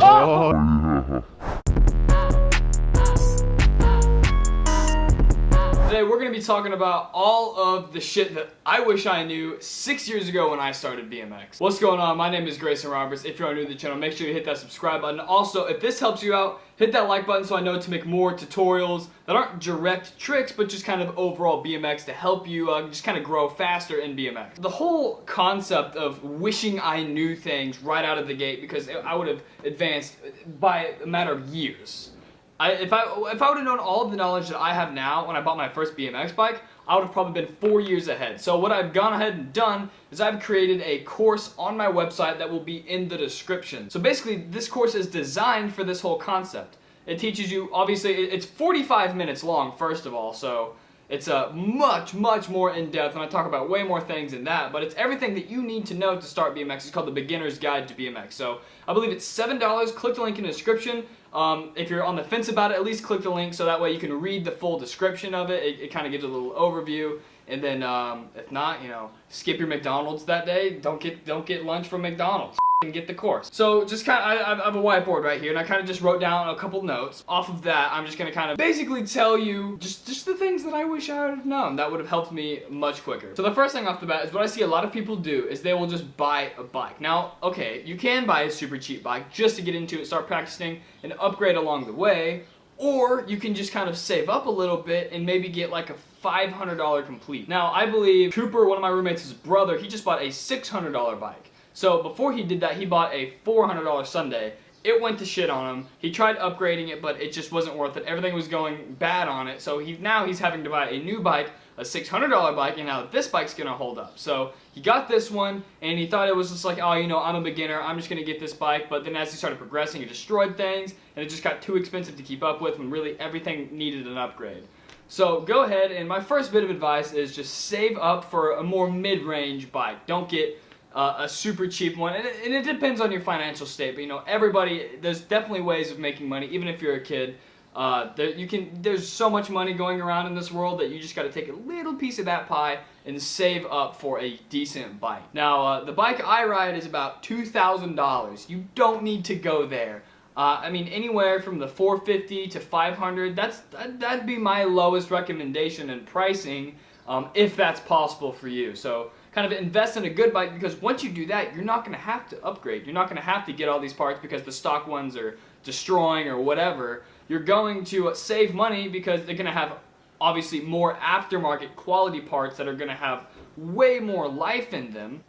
Today we're going to be talking about all of the shit that I wish I knew 6 years ago when I started BMX. What's going on? My name is Greyson Roberts. If you're new to the channel, make sure you hit that subscribe button. Also, if this helps you out, hit that like button so I know to make more tutorials that aren't direct tricks, but just kind of overall BMX to help you just kind of grow faster in BMX. The whole concept of wishing I knew things right out of the gate, because I would have advanced by a matter of years. If I would have known all of the knowledge that I have now when I bought my first BMX bike, I would have probably been 4 years ahead. So what I've gone ahead and done is I've created a course on my website that will be in the description. So basically, this course is designed for this whole concept. It teaches you, obviously, it's 45 minutes long, first of all, so it's much more in-depth, and I talk about way more things than that, but it's everything that you need to know to start BMX. It's called the Beginner's Guide to BMX. So I believe it's $7. Click the link in the description. If you're on the fence about it, at least click the link so that way you can read the full description of it. It kind of gives a little overview, and then if not, you know, skip your McDonald's that day. Don't get lunch from McDonald's. And get the course. So just kind of, I have a whiteboard right here, and I kind of just wrote down a couple notes. Off of that, I'm just going to kind of basically tell you just the things that I wish I would have known that would have helped me much quicker. So the first thing off the bat is what I see a lot of people do is they will just buy a bike. Now, okay, you can buy a super cheap bike just to get into it, start practicing, and upgrade along the way, or you can just kind of save up a little bit and maybe get like a $500 complete. Now, I believe Cooper, one of my roommates' his brother, he just bought a $600 bike. So before he did that, he bought a $400 Sunday. It went to shit on him. He tried upgrading it, but it just wasn't worth it. Everything was going bad on it. So now he's having to buy a new bike, a $600 bike, and now this bike's gonna hold up. So he got this one, and he thought it was just like, oh, you know, I'm a beginner, I'm just gonna get this bike. But then as he started progressing, he destroyed things, and it just got too expensive to keep up with when really everything needed an upgrade. So go ahead, and my first bit of advice is just save up for a more mid-range bike. Don't get a super cheap one, and it depends on your financial state, but you know, there's definitely ways of making money, even if you're a kid. There's so much money going around in this world that you just got to take a little piece of that pie and save up for a decent bike. Now, the bike I ride is about $2,000. You don't need to go there. I mean, anywhere from the $450 to $500, that'd be my lowest recommendation in pricing, if that's possible for you. So kind of invest in a good bike, because once you do that, you're not going to have to upgrade. You're not going to have to get all these parts because the stock ones are destroying or whatever. You're going to save money because they're going to have obviously more aftermarket quality parts that are going to have way more life in them.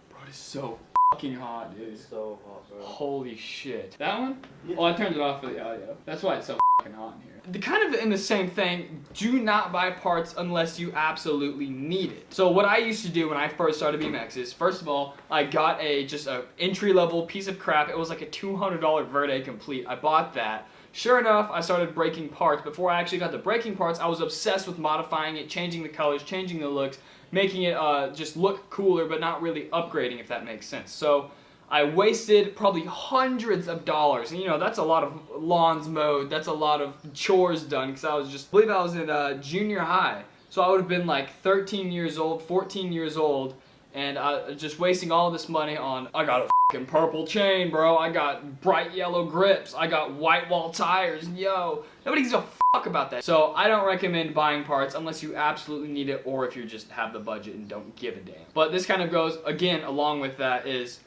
Bro, it's so fucking hot, dude. It's so hot, bro. Holy shit. That one? Yeah. Oh, I turned it off for the audio. That's why it's so fucking hot in here. Kind of in the same thing, do not buy parts unless you absolutely need it. So what I used to do when I first started BMX is, first of all, I got just a entry-level piece of crap. It was like a $200 Verde Complete. I bought that. Sure enough, I started breaking parts. Before I actually got the breaking parts, I was obsessed with modifying it, changing the colors, changing the looks, making it just look cooler, but not really upgrading, if that makes sense. So I wasted probably hundreds of dollars, and you know, that's a lot of lawns mowed, that's a lot of chores done, because I believe I was in junior high, so I would have been like 13 years old, 14 years old, and just wasting all this money on, I got a fucking purple chain, bro, I got bright yellow grips, I got white wall tires, yo, nobody gives a fuck about that. So I don't recommend buying parts unless you absolutely need it, or if you just have the budget and don't give a damn. But this kind of goes, again, along with that is,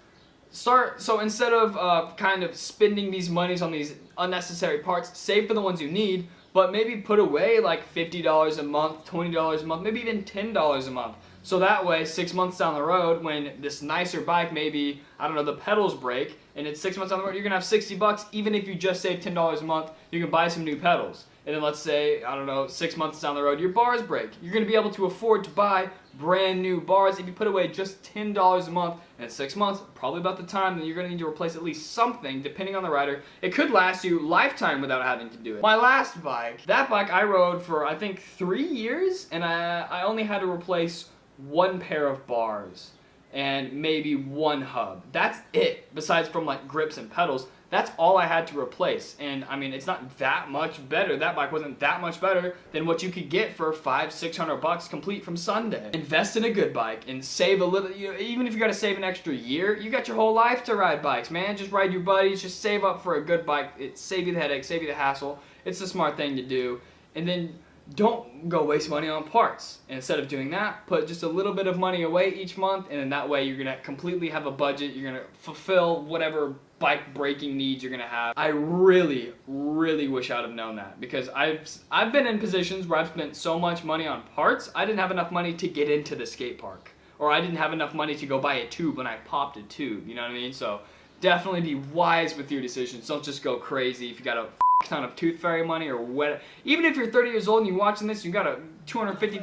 so instead of kind of spending these monies on these unnecessary parts, save for the ones you need, but maybe put away like $50 a month, $20 a month, maybe even $10 a month. So that way, 6 months down the road, when this nicer bike, maybe, I don't know, the pedals break, and it's 6 months down the road, you're going to have 60 bucks, even if you just save $10 a month, you can buy some new pedals. And then let's say, I don't know, 6 months down the road, your bars break. You're going to be able to afford to buy brand new bars if you put away just $10 a month. And in 6 months, probably about the time that you're going to need to replace at least something, depending on the rider. It could last you lifetime without having to do it. My last bike, that bike I rode for, I think, 3 years, and I only had to replace one pair of bars. and maybe one hub. That's it, besides from like grips and pedals. That's all I had to replace, and I mean, it's not that much better. That bike wasn't that much better than what you could get for $500-600 complete from Sunday. Invest in a good bike and save a little. Even if you got to save an extra year, you got your whole life to ride bikes, man. Just ride your buddies. Just save up for a good bike. It save you the headache, save you the hassle. It's the smart thing to do, and then don't go waste money on parts. And instead of doing that, put just a little bit of money away each month, and then that way you're gonna completely have a budget. You're gonna fulfill whatever bike breaking needs you're gonna have. I really wish I'd have known that, because I've been in positions where I've spent so much money on parts, I didn't have enough money to get into the skate park, or I didn't have enough money to go buy a tube when I popped a tube. You know what I mean? So definitely be wise with your decisions. Don't just go crazy if you got a ton of tooth fairy money or what. Even if you're 30 years old and you're watching this, you got a 250.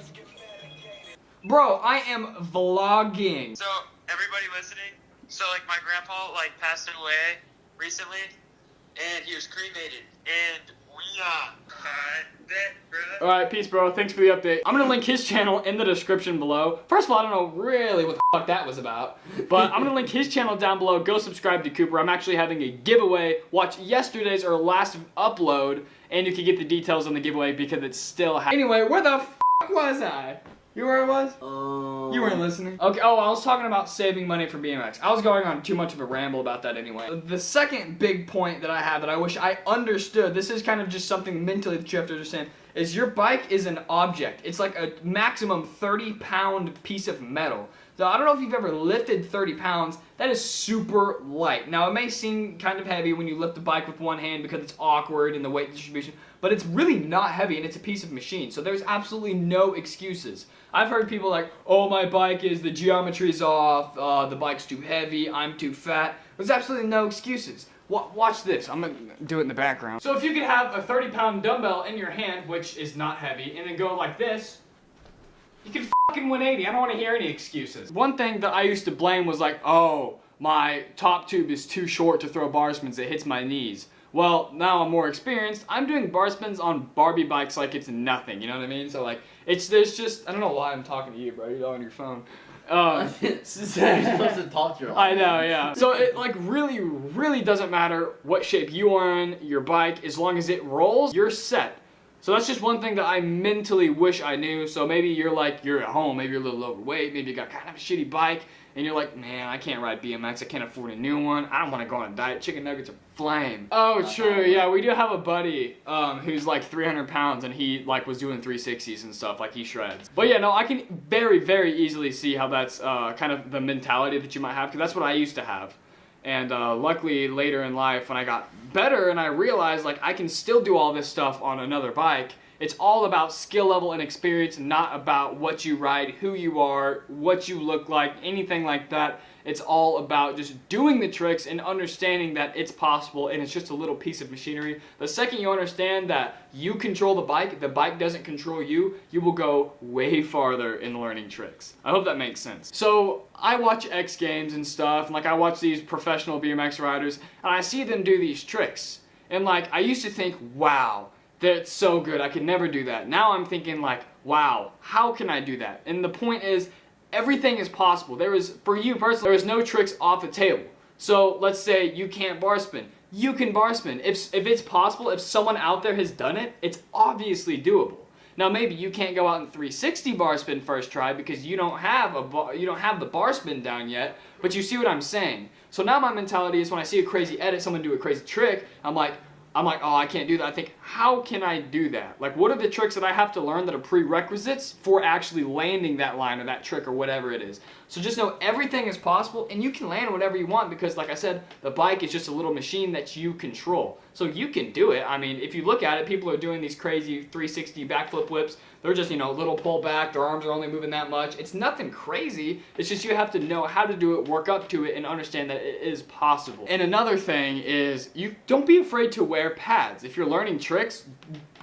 Bro, I am vlogging. So everybody listening, so like my grandpa like passed away recently, and he was cremated, and we Alright, peace, bro. Thanks for the update. I'm gonna link his channel in the description below. First of all, I don't know really what the fuck that was about, but I'm gonna link his channel down below. Go subscribe to Cooper. I'm actually having a giveaway. Watch yesterday's or last upload, and you can get the details on the giveaway because it's still happening. Anyway, where the fuck was I? You where I was? You weren't listening? Okay, oh, I was talking about saving money for BMX. I was going on too much of a ramble about that anyway. The second big point that I have that I wish I understood, this is kind of just something mentally that you have to understand, is your bike is an object. It's like a maximum 30-pound piece of metal. So I don't know if you've ever lifted 30 pounds. That is super light. Now, it may seem kind of heavy when you lift the bike with one hand because it's awkward in the weight distribution, but it's really not heavy, and it's a piece of machine. So there's absolutely no excuses. I've heard people like, oh, my bike is, the geometry's off, the bike's too heavy, I'm too fat. There's absolutely no excuses. Watch this. I'm going to do it in the background. So if you could have a 30-pound dumbbell in your hand, which is not heavy, and then go like this, you can fucking 180. I don't want to hear any excuses. One thing that I used to blame was like, oh, my top tube is too short to throw bar spins. It hits my knees. Well, now I'm more experienced. I'm doing bar spins on Barbie bikes like it's nothing. You know what I mean? So like, there's just, I don't know why I'm talking to you, bro. You're on your phone. You're supposed to talk to your I know, yeah. So it like really doesn't matter what shape you are in your bike. As long as it rolls, you're set. So that's just one thing that I mentally wish I knew. So maybe you're at home, maybe you're a little overweight, maybe you got kind of a shitty bike, and you're like, man, I can't ride BMX, I can't afford a new one, I don't want to go on a diet, chicken nuggets are flame. Oh, true, yeah, we do have a buddy who's like 300 pounds, and he like was doing 360s and stuff, like he shreds. But yeah, no, I can very easily see how that's kind of the mentality that you might have, because that's what I used to have. And luckily later in life when I got better and I realized like I can still do all this stuff on another bike, it's all about skill level and experience, not about what you ride, who you are, what you look like, anything like that. It's all about just doing the tricks and understanding that it's possible and it's just a little piece of machinery. The second you understand that you control the bike doesn't control you, you will go way farther in learning tricks. I hope that makes sense. So I watch X Games and stuff, and like I watch these professional BMX riders, and I see them do these tricks. And like I used to think, wow, that's so good, I could never do that. Now I'm thinking like, wow, how can I do that? And the point is, everything is possible. For you personally, there is no tricks off the table. So let's say you can't bar spin. You can bar spin. If it's possible, if someone out there has done it, it's obviously doable. Now maybe you can't go out in 360 bar spin first try because you don't have the bar spin down yet, but you see what I'm saying. So now my mentality is when I see a crazy edit, someone do a crazy trick, I'm like, oh, I can't do that. I think, how can I do that? Like, what are the tricks that I have to learn that are prerequisites for actually landing that line or that trick or whatever it is? So just know everything is possible, and you can land whatever you want because, like I said, the bike is just a little machine that you control. So you can do it. I mean, if you look at it, people are doing these crazy 360 backflip whips. They're just, little pull back. Their arms are only moving that much. It's nothing crazy. It's just you have to know how to do it, work up to it, and understand that it is possible. And another thing is, you don't be afraid to wear pads. If you're learning tricks,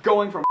going from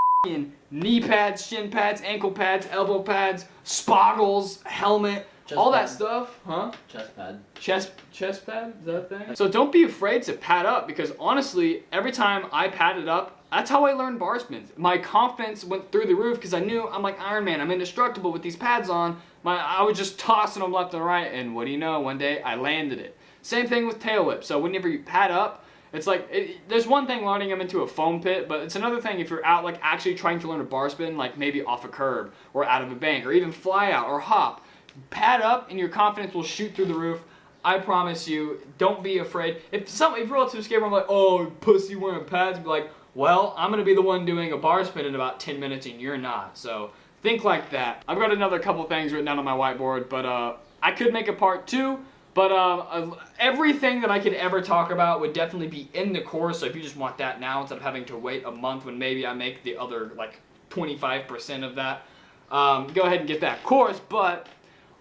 knee pads, shin pads, ankle pads, elbow pads, spoggles, helmet, chest all pad. That stuff, huh? Chest pad. Chest pad? Is that a thing? So don't be afraid to pad up, because honestly, every time I padded up, that's how I learned bar spins. My confidence went through the roof because I knew I'm like Iron Man. I'm indestructible with these pads on. I was just tossing them left and right, and what do you know, one day I landed it. Same thing with tail whip. So whenever you pad up, it's like, there's one thing learning them into a foam pit, but it's another thing if you're out like actually trying to learn a bar spin, like maybe off a curb or out of a bank or even fly out or hop. Pad up and your confidence will shoot through the roof. I promise you, don't be afraid. If you roll up to a skateboard and like, oh, pussy wearing pads, be like, well, I'm gonna be the one doing a bar spin in about 10 minutes and you're not. So think like that. I've got another couple things written down on my whiteboard, but I could make a part 2. But everything that I could ever talk about would definitely be in the course. So if you just want that now instead of having to wait a month when maybe I make the other like 25% of that, go ahead and get that course. But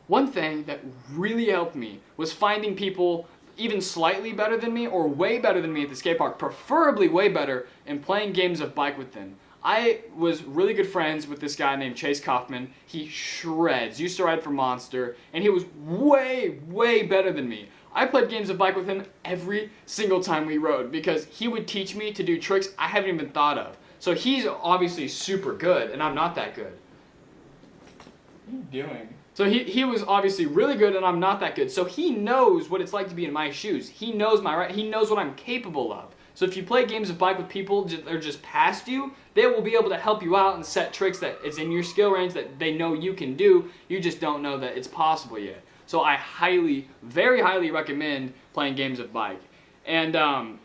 one thing that really helped me was finding people even slightly better than me or way better than me at the skate park, preferably way better, and playing games of bike with them. I was really good friends with this guy named Chase Kaufman. He shreds, used to ride for Monster, and he was way, way better than me. I played games of bike with him every single time we rode because he would teach me to do tricks I haven't even thought of. So he's obviously super good, and I'm not that good. What are you doing? So he was obviously really good, and I'm not that good. So he knows what it's like to be in my shoes. He knows he knows what I'm capable of. So if you play games of bike with people that are just past you, they will be able to help you out and set tricks that is in your skill range that they know you can do. You just don't know that it's possible yet. So I highly, very highly recommend playing games of bike. And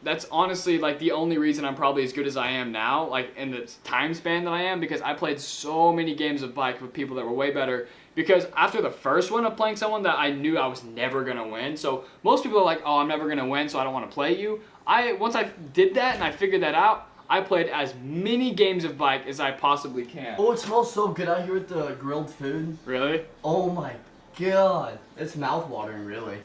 that's honestly like the only reason I'm probably as good as I am now, like in the time span that I am, because I played so many games of bike with people that were way better. Because after the first one of playing someone that I knew I was never going to win, so most people are like, oh, I'm never going to win, so I don't want to play you. Once I did that and I figured that out, I played as many games of bike as I possibly can. Oh, it smells so good out here with the grilled food. Really? Oh my god. It's mouth-watering, really.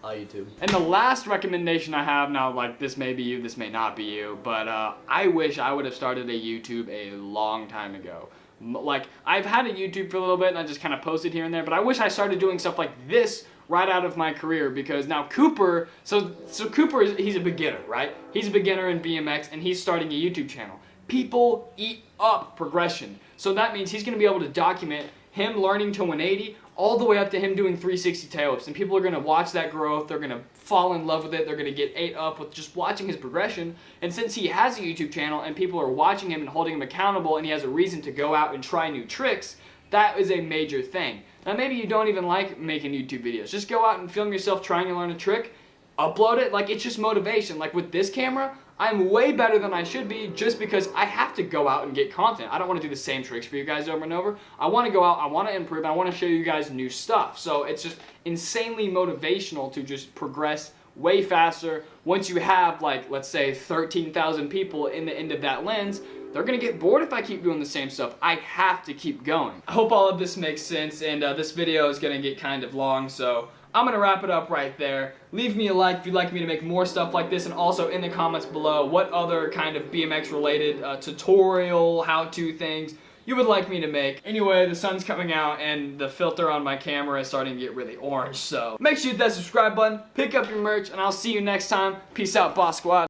YouTube. And the last recommendation I have now, like this may be you, this may not be you, but I wish I would have started a YouTube a long time ago. Like, I've had a YouTube for a little bit and I just kind of posted here and there, but I wish I started doing stuff like this right out of my career, because now Cooper, so Cooper, he's a beginner, right? He's a beginner in BMX and he's starting a YouTube channel. People eat up progression. So that means he's going to be able to document him learning to 180 all the way up to him doing 360 tail whips, and people are going to watch that growth, they're going to fall in love with it, they're going to get ate up with just watching his progression. And since he has a YouTube channel and people are watching him and holding him accountable and he has a reason to go out and try new tricks, that is a major thing. Now maybe you don't even like making YouTube videos, just go out and film yourself trying to learn a trick, upload it, like it's just motivation. Like with this camera, I'm way better than I should be just because I have to go out and get content. I don't want to do the same tricks for you guys over and over. I want to go out, I want to improve, I want to show you guys new stuff. So it's just insanely motivational to just progress way faster. Once you have, like, let's say 13,000 people in the end of that lens, they're going to get bored if I keep doing the same stuff. I have to keep going. I hope all of this makes sense, and this video is going to get kind of long, so I'm going to wrap it up right there. Leave me a like if you'd like me to make more stuff like this, and also in the comments below what other kind of BMX related tutorial, how-to things you would like me to make. Anyway, the sun's coming out and the filter on my camera is starting to get really orange, so make sure you hit that subscribe button, pick up your merch, and I'll see you next time. Peace out, Boss Squad.